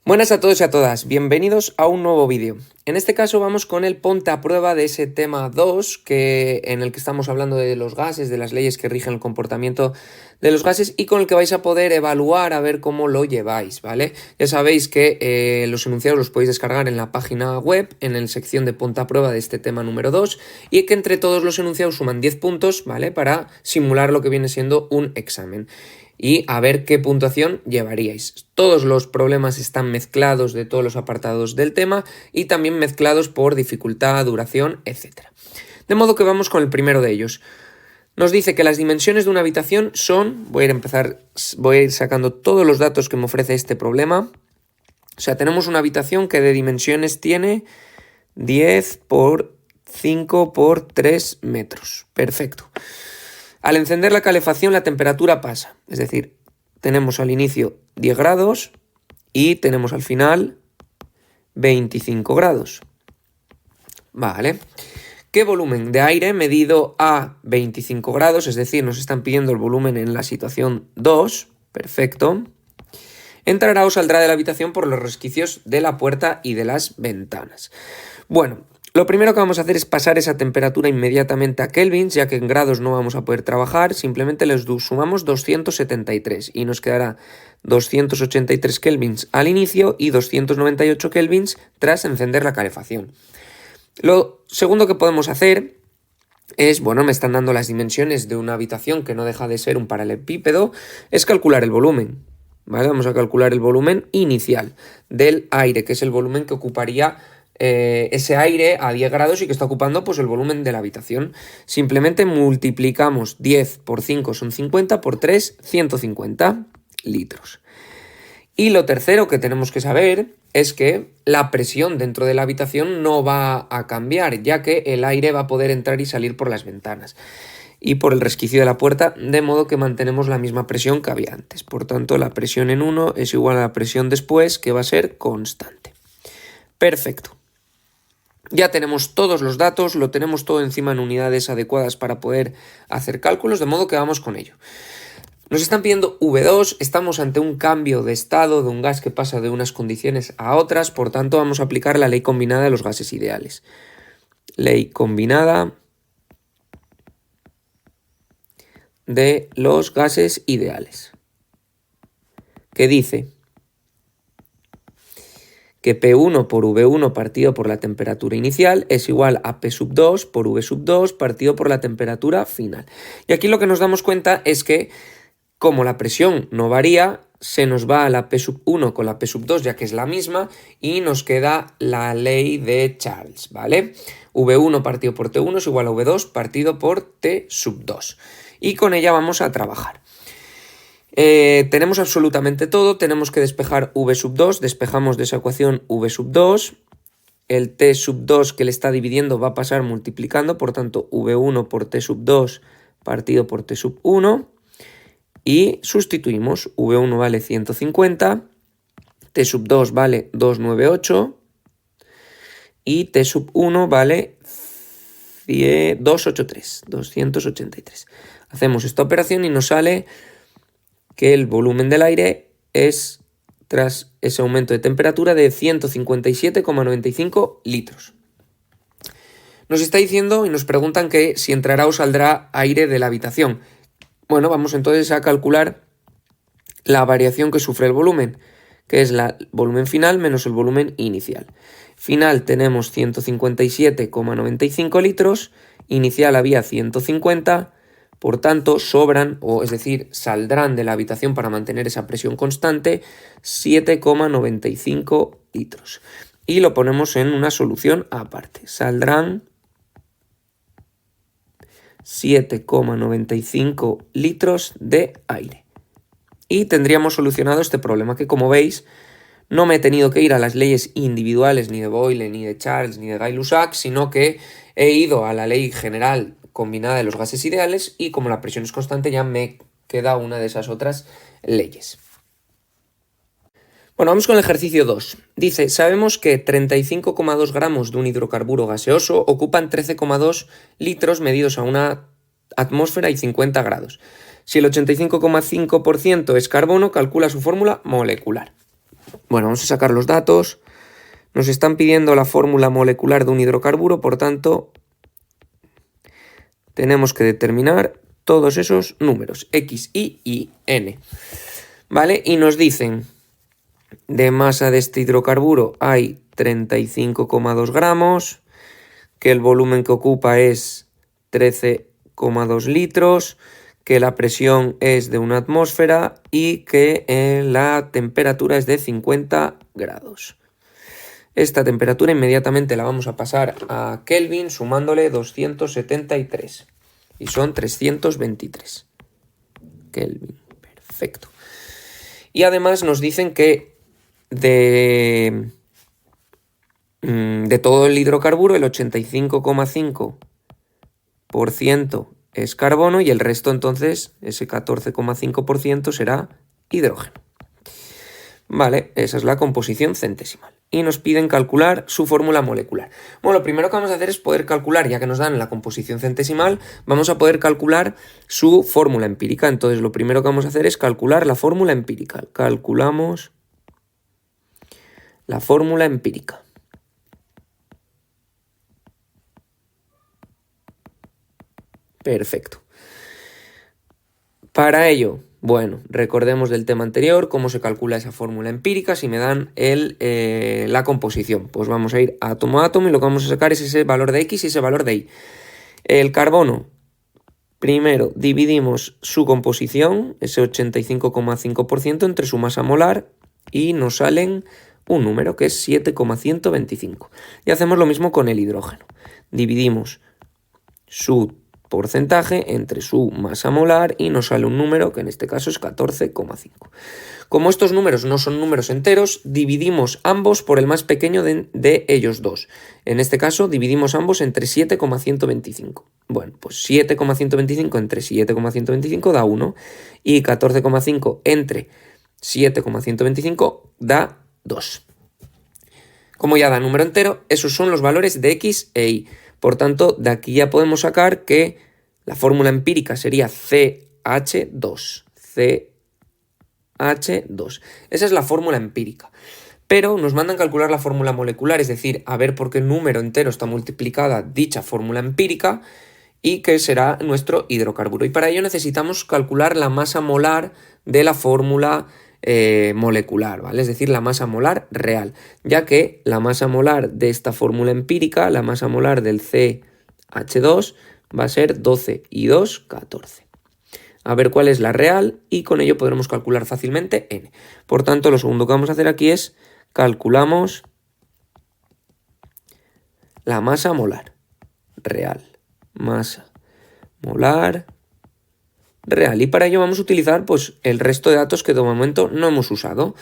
Buenas a todos y a todas, bienvenidos a un nuevo vídeo. En este caso vamos con el ponte a prueba de ese tema 2 en el que estamos hablando de los gases, de las leyes que rigen el comportamiento de los gases y con el que vais a poder evaluar a ver cómo lo lleváis, ¿vale? Ya sabéis que los enunciados los podéis descargar en la página web, en la sección de ponte a prueba de este tema número 2 y que entre todos los enunciados suman 10 puntos, ¿vale? Para simular lo que viene siendo un examen. Y a ver qué puntuación llevaríais. Todos los problemas están mezclados de todos los apartados del tema y también mezclados por dificultad, duración, etc. De modo que vamos con el primero de ellos. Nos dice que las dimensiones de una habitación son, voy a ir sacando todos los datos que me ofrece este problema. O sea, tenemos una habitación que de dimensiones tiene 10 por 5 por 3 metros. Perfecto. Al encender la calefacción la temperatura pasa, es decir, tenemos al inicio 10 grados y tenemos al final 25 grados. Vale. ¿Qué volumen de aire medido a 25 grados? Es decir, nos están pidiendo el volumen en la situación 2. Perfecto. Entrará o saldrá de la habitación por los resquicios de la puerta y de las ventanas. Bueno, lo primero que vamos a hacer es pasar esa temperatura inmediatamente a kelvins, ya que en grados no vamos a poder trabajar, simplemente les sumamos 273 y nos quedará 283 kelvins al inicio y 298 kelvins tras encender la calefacción. Lo segundo que podemos hacer es, bueno, me están dando las dimensiones de una habitación que no deja de ser un paralelepípedo, es calcular el volumen. ¿Vale? Vamos a calcular el volumen inicial del aire, que es el volumen que ocuparía ese aire a 10 grados y que está ocupando pues el volumen de la habitación. Simplemente multiplicamos 10 por 5 son 50, por 3, 150 litros. Y lo tercero que tenemos que saber es que la presión dentro de la habitación no va a cambiar, ya que el aire va a poder entrar y salir por las ventanas y por el resquicio de la puerta, de modo que mantenemos la misma presión que había antes. Por tanto, la presión en 1 es igual a la presión después, que va a ser constante. Perfecto. Ya tenemos todos los datos, lo tenemos todo encima en unidades adecuadas para poder hacer cálculos, de modo que vamos con ello. Nos están pidiendo V2, estamos ante un cambio de estado de un gas que pasa de unas condiciones a otras, por tanto vamos a aplicar la ley combinada de los gases ideales. Ley combinada de los gases ideales, que dice que P1 por V1 partido por la temperatura inicial es igual a P sub 2 por V sub 2 partido por la temperatura final. Y aquí lo que nos damos cuenta es que, como la presión no varía, se nos va a la P sub 1 con la P sub 2, ya que es la misma, y nos queda la ley de Charles, ¿vale? V1 partido por T1 es igual a V2 partido por T sub 2. Y con ella vamos a trabajar. Tenemos absolutamente todo, tenemos que despejar V sub 2, despejamos de esa ecuación V sub 2, el T sub 2 que le está dividiendo va a pasar multiplicando, por tanto V1 por T sub 2 partido por T sub 1 y sustituimos, V1 vale 150, T sub 2 vale 298 y T sub 1 vale 283. Hacemos esta operación y nos sale que el volumen del aire es, tras ese aumento de temperatura, de 157,95 litros. Nos está diciendo y nos preguntan que si entrará o saldrá aire de la habitación. Bueno, vamos entonces a calcular la variación que sufre el volumen, que es el volumen final menos el volumen inicial. Final tenemos 157,95 litros, inicial había 150. Por tanto, sobran, es decir, saldrán de la habitación para mantener esa presión constante 7,95 litros. Y lo ponemos en una solución aparte. Saldrán 7,95 litros de aire. Y tendríamos solucionado este problema que, como veis, no me he tenido que ir a las leyes individuales ni de Boyle, ni de Charles, ni de Gay-Lussac, sino que he ido a la ley general combinada de los gases ideales y como la presión es constante ya me he que da una de esas otras leyes. Bueno, vamos con el ejercicio 2. Dice, sabemos que 35,2 gramos de un hidrocarburo gaseoso ocupan 13,2 litros medidos a una atmósfera y 50 grados. Si el 85,5% es carbono, calcula su fórmula molecular. Bueno, vamos a sacar los datos. Nos están pidiendo la fórmula molecular de un hidrocarburo, por tanto, tenemos que determinar todos esos números, X, Y y N. ¿Vale? Y nos dicen, de masa de este hidrocarburo hay 35,2 gramos, que el volumen que ocupa es 13,2 litros, que la presión es de una atmósfera y que la temperatura es de 50 grados. Esta temperatura inmediatamente la vamos a pasar a Kelvin sumándole 273 y son 323 Kelvin. Perfecto. Y además nos dicen que de todo el hidrocarburo el 85,5% es carbono y el resto entonces, ese 14,5% será hidrógeno. Vale, esa es la composición centesimal. Y nos piden calcular su fórmula molecular. Bueno, lo primero que vamos a hacer es poder calcular, ya que nos dan la composición centesimal, vamos a poder calcular su fórmula empírica. Entonces lo primero que vamos a hacer es calcular la fórmula empírica. Calculamos la fórmula empírica. Perfecto. Para ello, bueno, recordemos del tema anterior cómo se calcula esa fórmula empírica. Si me dan la composición, pues vamos a ir átomo a átomo y lo que vamos a sacar es ese valor de X y ese valor de Y. El carbono, primero dividimos su composición, ese 85,5% entre su masa molar y nos salen un número que es 7,125. Y hacemos lo mismo con el hidrógeno. Dividimos su porcentaje entre su masa molar y nos sale un número que en este caso es 14,5. Como estos números no son números enteros, dividimos ambos por el más pequeño de ellos dos. En este caso dividimos ambos entre 7,125. Bueno, pues 7,125 entre 7,125 da 1 y 14,5 entre 7,125 da 2. Como ya da número entero, esos son los valores de X e Y. Por tanto, de aquí ya podemos sacar que la fórmula empírica sería CH2. CH2. Esa es la fórmula empírica. Pero nos mandan calcular la fórmula molecular, es decir, a ver por qué número entero está multiplicada dicha fórmula empírica y qué será nuestro hidrocarburo. Y para ello necesitamos calcular la masa molar de la fórmula molecular, ¿vale? Es decir, la masa molar real, ya que la masa molar de esta fórmula empírica, la masa molar del CH2 va a ser 12 y 2, 14. A ver cuál es la real y con ello podremos calcular fácilmente N. Por tanto, lo segundo que vamos a hacer aquí es calculamos la masa molar real. Masa molar real. Y para ello vamos a utilizar pues el resto de datos que de momento no hemos usado.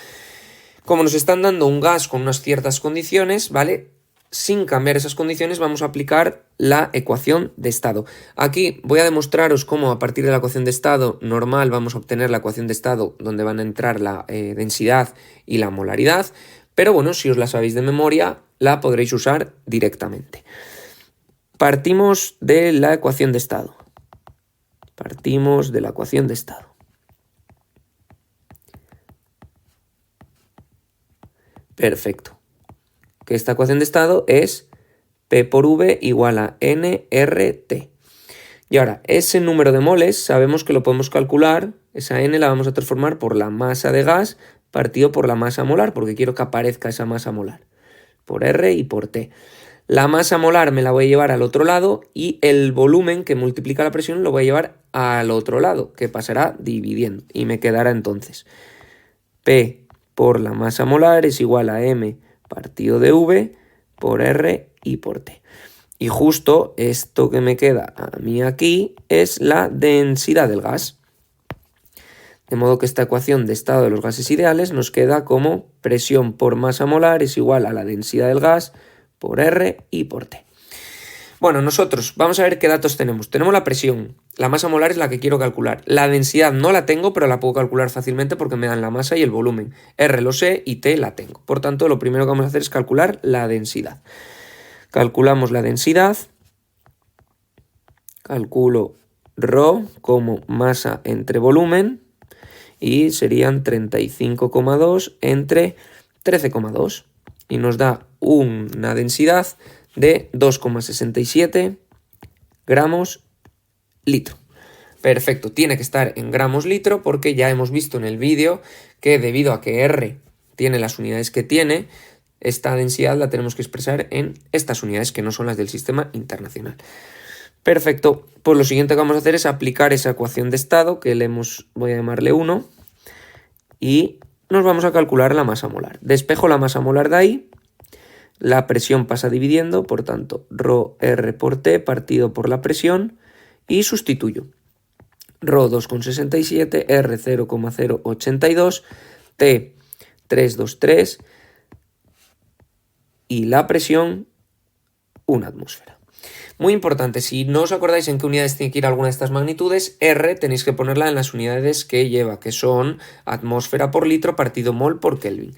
Como nos están dando un gas con unas ciertas condiciones, ¿vale? Sin cambiar esas condiciones vamos a aplicar la ecuación de estado. Aquí voy a demostraros cómo a partir de la ecuación de estado normal vamos a obtener la ecuación de estado donde van a entrar la densidad y la molaridad. Pero bueno, si os la sabéis de memoria, la podréis usar directamente. Partimos de la ecuación de estado. Partimos de la ecuación de estado. Perfecto. Que esta ecuación de estado es P por V igual a nRT. Y ahora, ese número de moles sabemos que lo podemos calcular, esa N la vamos a transformar por la masa de gas partido por la masa molar, porque quiero que aparezca esa masa molar, por R y por T. La masa molar me la voy a llevar al otro lado y el volumen que multiplica la presión lo voy a llevar al otro lado, que pasará dividiendo. Y me quedará entonces P por la masa molar es igual a M partido de V por R y por T. Y justo esto que me queda a mí aquí es la densidad del gas. De modo que esta ecuación de estado de los gases ideales nos queda como presión por masa molar es igual a la densidad del gas por R y por T. Bueno, nosotros vamos a ver qué datos tenemos. Tenemos la presión, la masa molar es la que quiero calcular. La densidad no la tengo, pero la puedo calcular fácilmente porque me dan la masa y el volumen. R lo sé y T la tengo. Por tanto, lo primero que vamos a hacer es calcular la densidad. Calculamos la densidad. Calculo ρ como masa entre volumen y serían 35,2 entre 13,2 y nos da una densidad de 2,67 gramos litro. Perfecto, tiene que estar en gramos litro porque ya hemos visto en el vídeo que debido a que R tiene las unidades que tiene, esta densidad la tenemos que expresar en estas unidades que no son las del sistema internacional. Perfecto, pues lo siguiente que vamos a hacer es aplicar esa ecuación de estado que voy a llamarle 1 y nos vamos a calcular la masa molar. Despejo la masa molar de ahí, la presión pasa dividiendo, por tanto, ρR por T partido por la presión y sustituyo. ρ 2,67, R 0,082, T 323 y la presión 1 atmósfera. Muy importante, si no os acordáis en qué unidades tiene que ir alguna de estas magnitudes, R tenéis que ponerla en las unidades que lleva, que son atmósfera por litro partido mol por Kelvin.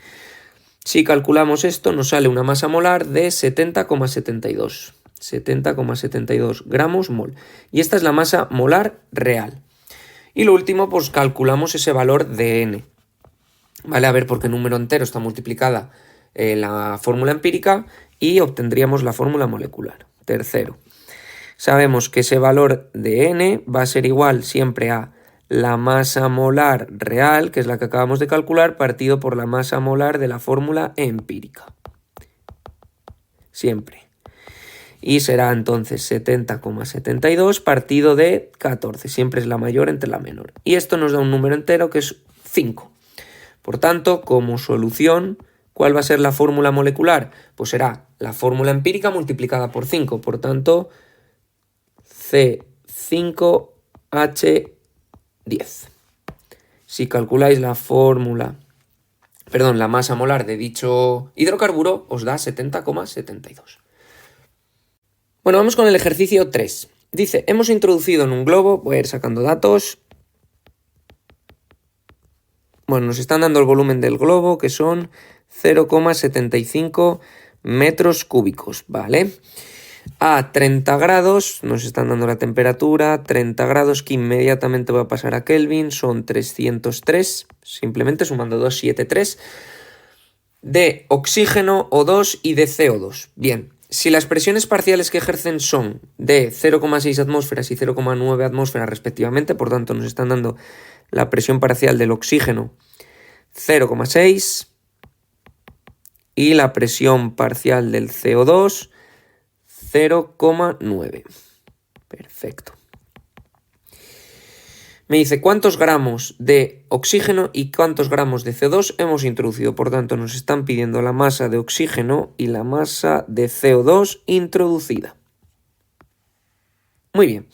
Si calculamos esto, nos sale una masa molar de 70,72. 70,72 gramos mol. Y esta es la masa molar real. Y lo último, pues calculamos ese valor de N. Vale, a ver, porque número entero está multiplicada la fórmula empírica y obtendríamos la fórmula molecular. Tercero, sabemos que ese valor de N va a ser igual siempre a la masa molar real, que es la que acabamos de calcular, partido por la masa molar de la fórmula empírica. Siempre. Y será entonces 70,72 partido de 14. Siempre es la mayor entre la menor. Y esto nos da un número entero que es 5. Por tanto, como solución, ¿cuál va a ser la fórmula molecular? Pues será la fórmula empírica multiplicada por 5. Por tanto, C5H10. Si calculáis la masa molar de dicho hidrocarburo, os da 70,72. Bueno, vamos con el ejercicio 3. Dice, hemos introducido en un globo, voy a ir sacando datos. Bueno, nos están dando el volumen del globo, que son 0,75 metros cúbicos, ¿vale? A 30 grados, nos están dando la temperatura, 30 grados que inmediatamente va a pasar a Kelvin, son 303, simplemente sumando 273, de oxígeno, O2 y de CO2. Bien, si las presiones parciales que ejercen son de 0,6 atmósferas y 0,9 atmósferas respectivamente, por tanto nos están dando la presión parcial del oxígeno 0,6 y la presión parcial del CO2 0,9. Perfecto. Me dice cuántos gramos de oxígeno y cuántos gramos de CO2 hemos introducido. Por tanto, nos están pidiendo la masa de oxígeno y la masa de CO2 introducida. Muy bien.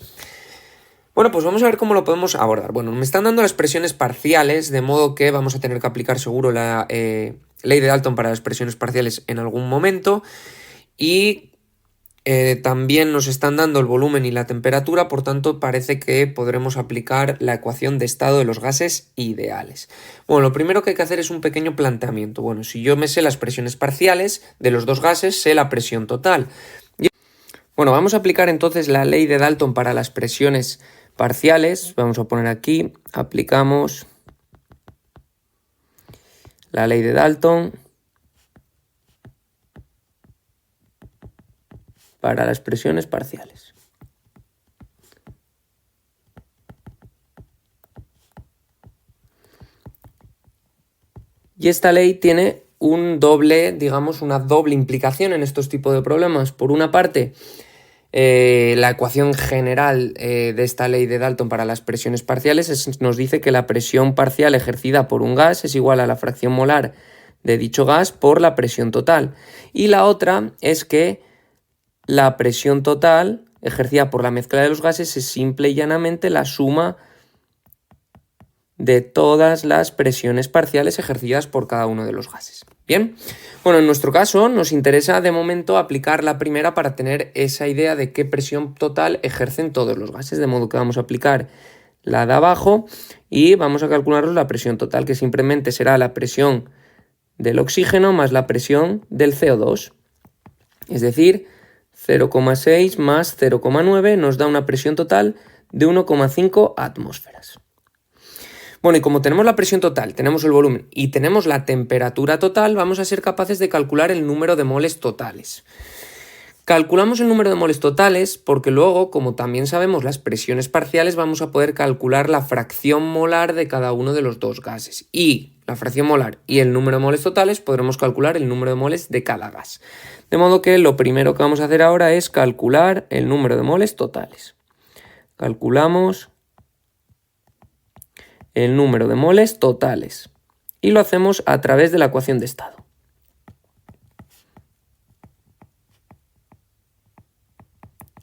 Bueno, pues vamos a ver cómo lo podemos abordar. Bueno, me están dando las presiones parciales, de modo que vamos a tener que aplicar seguro la ley de Dalton para las presiones parciales en algún momento. Y también nos están dando el volumen y la temperatura, por tanto parece que podremos aplicar la ecuación de estado de los gases ideales. Bueno, lo primero que hay que hacer es un pequeño planteamiento. Bueno, si yo me sé las presiones parciales de los dos gases, sé la presión total. Bueno, vamos a aplicar entonces la ley de Dalton para las presiones parciales. Vamos a poner aquí, aplicamos la ley de Dalton para las presiones parciales. Y esta ley tiene una doble implicación en estos tipos de problemas. Por una parte, la ecuación general de esta ley de Dalton para las presiones parciales nos dice que la presión parcial ejercida por un gas es igual a la fracción molar de dicho gas por la presión total. Y la otra es que la presión total ejercida por la mezcla de los gases es simple y llanamente la suma de todas las presiones parciales ejercidas por cada uno de los gases. Bien, bueno, en nuestro caso nos interesa de momento aplicar la primera para tener esa idea de qué presión total ejercen todos los gases, de modo que vamos a aplicar la de abajo y vamos a calcular la presión total, que simplemente será la presión del oxígeno más la presión del CO2. Es decir, 0,6 más 0,9 nos da una presión total de 1,5 atmósferas. Bueno, y como tenemos la presión total, tenemos el volumen y tenemos la temperatura total, vamos a ser capaces de calcular el número de moles totales. Calculamos el número de moles totales porque luego, como también sabemos las presiones parciales, vamos a poder calcular la fracción molar de cada uno de los dos gases. Y la fracción molar y el número de moles totales podremos calcular el número de moles de cada gas. De modo que lo primero que vamos a hacer ahora es calcular el número de moles totales. Calculamos el número de moles totales y lo hacemos a través de la ecuación de estado.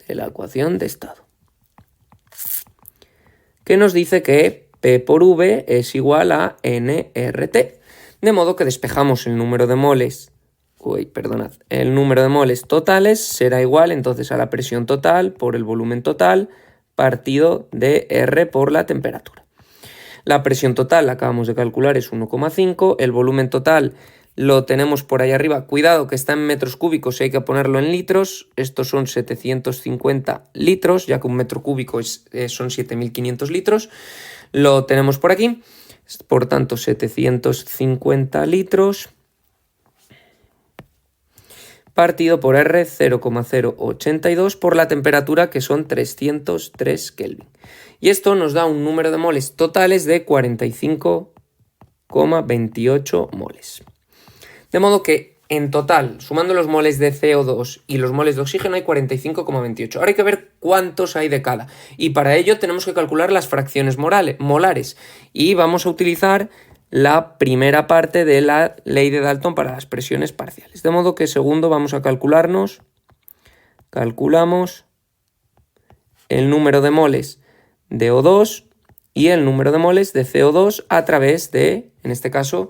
La ecuación de estado, que nos dice que P por V es igual a nRT, de modo que despejamos el número de moles, el número de moles totales será igual entonces a la presión total por el volumen total partido de R por la temperatura. La presión total la acabamos de calcular, es 1,5, el volumen total lo tenemos por ahí arriba, cuidado que está en metros cúbicos y hay que ponerlo en litros, estos son 750 litros, ya que un metro cúbico son 7.500 litros, lo tenemos por aquí, por tanto 750 litros partido por R 0,082 por la temperatura que son 303 Kelvin. Y esto nos da un número de moles totales de 45,28 moles. De modo que en total, sumando los moles de CO2 y los moles de oxígeno, hay 45,28. Ahora hay que ver cuántos hay de cada. Y para ello tenemos que calcular las fracciones molares. Y vamos a utilizar la primera parte de la ley de Dalton para las presiones parciales. De modo que segundo vamos a calculamos el número de moles de O2 y el número de moles de CO2 a través de, en este caso,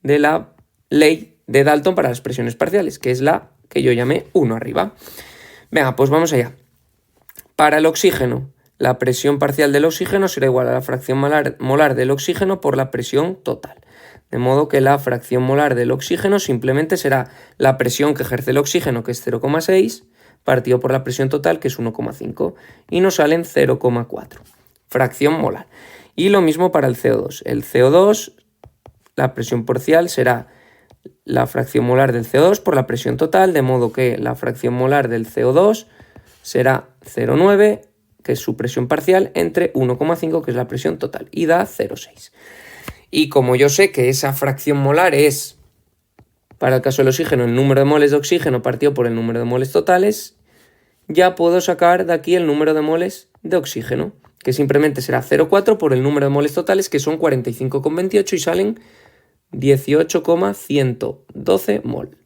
de la ley de Dalton para las presiones parciales, que es la que yo llamé 1 arriba. Venga, pues vamos allá. Para el oxígeno, la presión parcial del oxígeno será igual a la fracción molar del oxígeno por la presión total. De modo que la fracción molar del oxígeno simplemente será la presión que ejerce el oxígeno, que es 0,6, partido por la presión total, que es 1,5, y nos salen 0,4. Fracción molar. Y lo mismo para el CO2. El CO2, la presión parcial será la fracción molar del CO2 por la presión total, de modo que la fracción molar del CO2 será 0,9, que es su presión parcial, entre 1,5, que es la presión total, y da 0,6. Y como yo sé que esa fracción molar es, para el caso del oxígeno, el número de moles de oxígeno partido por el número de moles totales, ya puedo sacar de aquí el número de moles de oxígeno, que simplemente será 0,4 por el número de moles totales, que son 45,28 y salen 18,112 mol.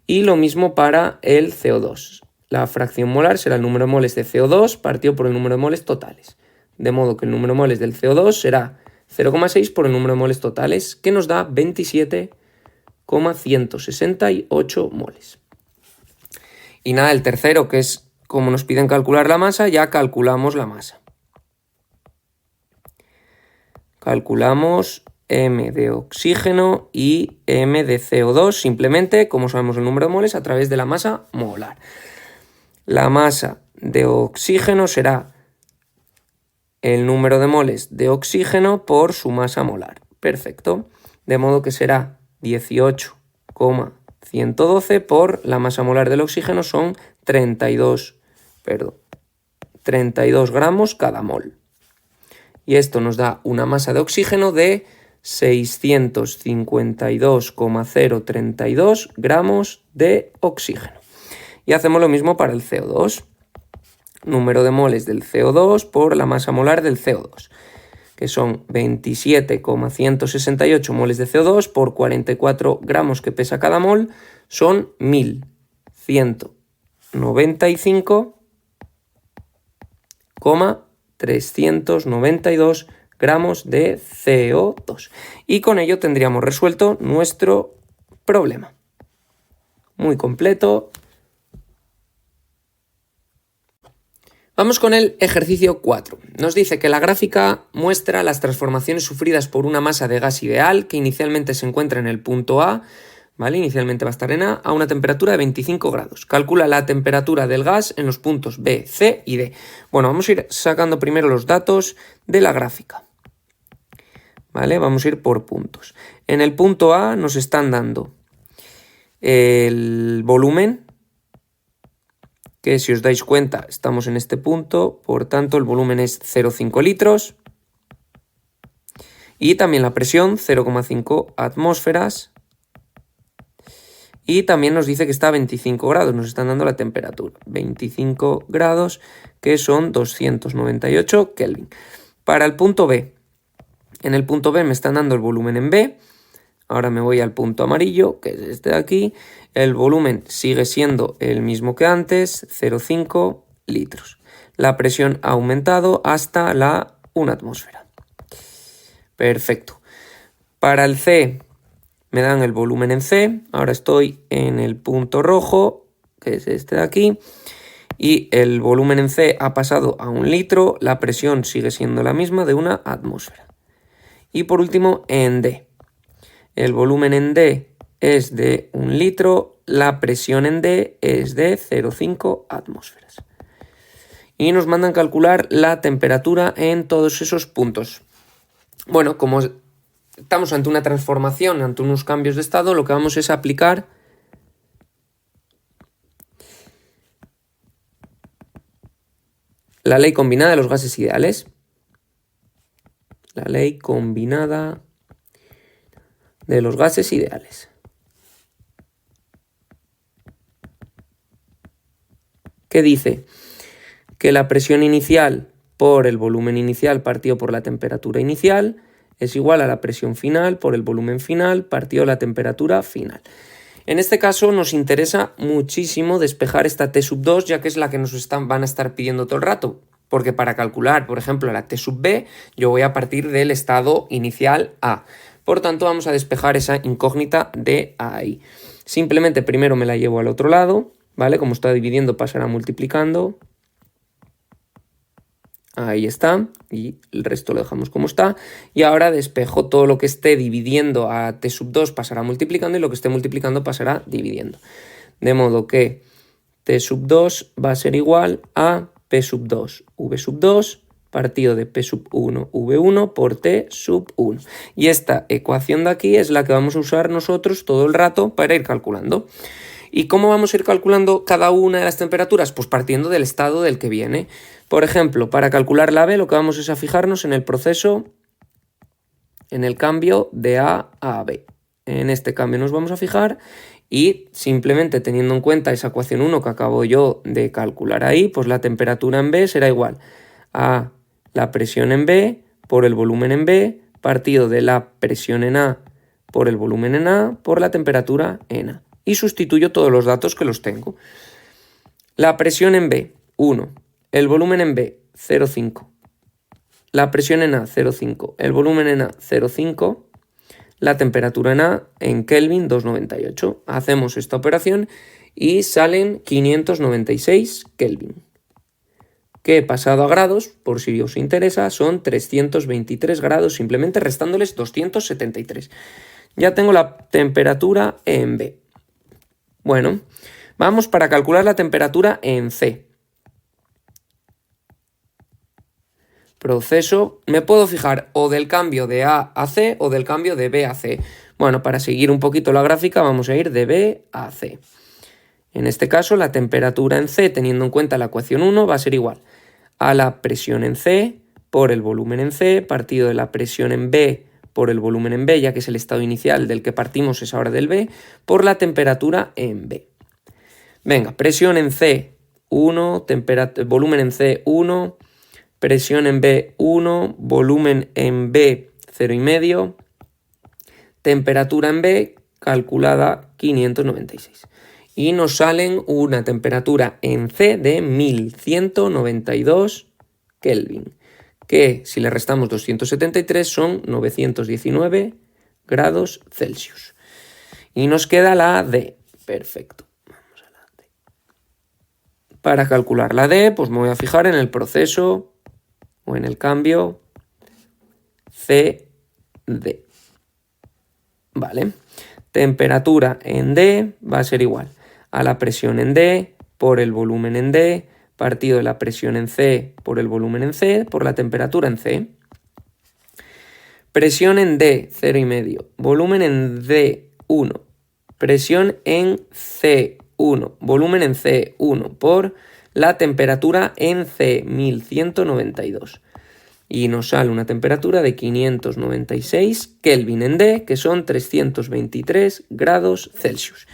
Y lo mismo para el CO2. La fracción molar será el número de moles de CO2 partido por el número de moles totales. De modo que el número de moles del CO2 será 0,6 por el número de moles totales, que nos da 27,168 moles. Y nada, el tercero, que es como nos piden calcular la masa, ya calculamos la masa. Calculamos M de oxígeno y M de CO2, simplemente, como sabemos el número de moles, a través de la masa molar. La masa de oxígeno será el número de moles de oxígeno por su masa molar. Perfecto. De modo que será 18,112 por la masa molar del oxígeno, son 32 gramos cada mol. Y esto nos da una masa de oxígeno de 652,032 gramos de oxígeno. Y hacemos lo mismo para el CO2. Número de moles del CO2 por la masa molar del CO2, que son 27,168 moles de CO2 por 44 gramos que pesa cada mol, son 1.195,392 gramos de CO2. Y con ello tendríamos resuelto nuestro problema. Muy completo. Vamos con el ejercicio 4. Nos dice que la gráfica muestra las transformaciones sufridas por una masa de gas ideal que inicialmente se encuentra en el punto A, ¿vale? Inicialmente va a estar en A una temperatura de 25 grados. Calcula la temperatura del gas en los puntos B, C y D. Bueno, vamos a ir sacando primero los datos de la gráfica. ¿Vale? Vamos a ir por puntos. En el punto A nos están dando el volumen, que si os dais cuenta estamos en este punto, por tanto el volumen es 0,5 litros y también la presión 0,5 atmósferas y también nos dice que está a 25 grados, nos están dando la temperatura, 25 grados que son 298 Kelvin. Para el punto B, en el punto B me están dando el volumen en B. Ahora me voy al punto amarillo, que es este de aquí. El volumen sigue siendo el mismo que antes, 0,5 litros. La presión ha aumentado hasta la 1 atmósfera. Perfecto. Para el C me dan el volumen en C. Ahora estoy en el punto rojo, que es este de aquí. Y el volumen en C ha pasado a 1 litro. La presión sigue siendo la misma de 1 atmósfera. Y por último, en D. El volumen en D es de 1 litro, la presión en D es de 0,5 atmósferas. Y nos mandan calcular la temperatura en todos esos puntos. Bueno, como estamos ante una transformación, ante unos cambios de estado, lo que vamos es aplicar la ley combinada de los gases ideales. La ley combinada de los gases ideales. ¿Qué dice? Que la presión inicial por el volumen inicial partido por la temperatura inicial es igual a la presión final por el volumen final partido la temperatura final. En este caso nos interesa muchísimo despejar esta T sub 2, ya que es la que nos van a estar pidiendo todo el rato. Porque para calcular, por ejemplo, la T sub B, yo voy a partir del estado inicial A. Por tanto, vamos a despejar esa incógnita de ahí. Simplemente primero me la llevo al otro lado, ¿vale? Como está dividiendo, pasará multiplicando. Ahí está. Y el resto lo dejamos como está. Y ahora despejo todo lo que esté dividiendo a T sub 2 pasará multiplicando y lo que esté multiplicando pasará dividiendo. De modo que T sub 2 va a ser igual a P sub 2, V sub 2, partido de P sub 1, V1 por T sub 1. Y esta ecuación de aquí es la que vamos a usar nosotros todo el rato para ir calculando. ¿Y cómo vamos a ir calculando cada una de las temperaturas? Pues partiendo del estado del que viene. Por ejemplo, para calcular la B lo que vamos es a fijarnos en el proceso, en el cambio de A a B. En este cambio nos vamos a fijar y simplemente teniendo en cuenta esa ecuación 1 que acabo yo de calcular ahí, pues la temperatura en B será igual a la presión en B por el volumen en B partido de la presión en A por el volumen en A por la temperatura en A. Y sustituyo todos los datos que los tengo. La presión en B, 1. El volumen en B, 0,5. La presión en A, 0,5. El volumen en A, 0,5. La temperatura en A, en Kelvin, 298. Hacemos esta operación y salen 596 Kelvin. Que pasado a grados, por si os interesa, son 323 grados, simplemente restándoles 273. Ya tengo la temperatura en B. Bueno, vamos para calcular la temperatura en C. Proceso, me puedo fijar o del cambio de A a C o del cambio de B a C. Bueno, para seguir un poquito la gráfica vamos a ir de B a C. En este caso la temperatura en C, teniendo en cuenta la ecuación 1, va a ser igual a la presión en C por el volumen en C partido de la presión en B por el volumen en B, ya que es el estado inicial del que partimos, es ahora del B, por la temperatura en B. Venga, presión en C, 1, volumen en C, 1, presión en B, 1, volumen en B, 0,5, temperatura en B, calculada 596. Y nos salen una temperatura en C de 1192 Kelvin, que si le restamos 273 son 919 grados Celsius. Y nos queda la D. Perfecto. Vamos a la D. Para calcular la D, pues me voy a fijar en el proceso o en el cambio CD. Vale. Temperatura en D va a ser igual a la presión en D por el volumen en D partido de la presión en C por el volumen en C por la temperatura en C. Presión en D, 0,5. Volumen en D, 1. Presión en C1. Volumen en C1 por la temperatura en C, 1192. Y nos sale una temperatura de 596 Kelvin en D, que son 323 grados Celsius.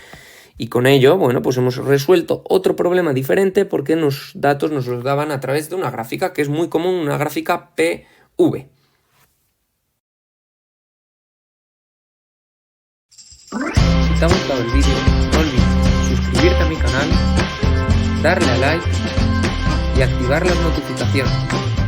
Y con ello, bueno, pues hemos resuelto otro problema diferente porque los datos nos los daban a través de una gráfica que es muy común, una gráfica PV. Si te ha gustado el vídeo, no olvides suscribirte a mi canal, darle a like y activar las notificaciones.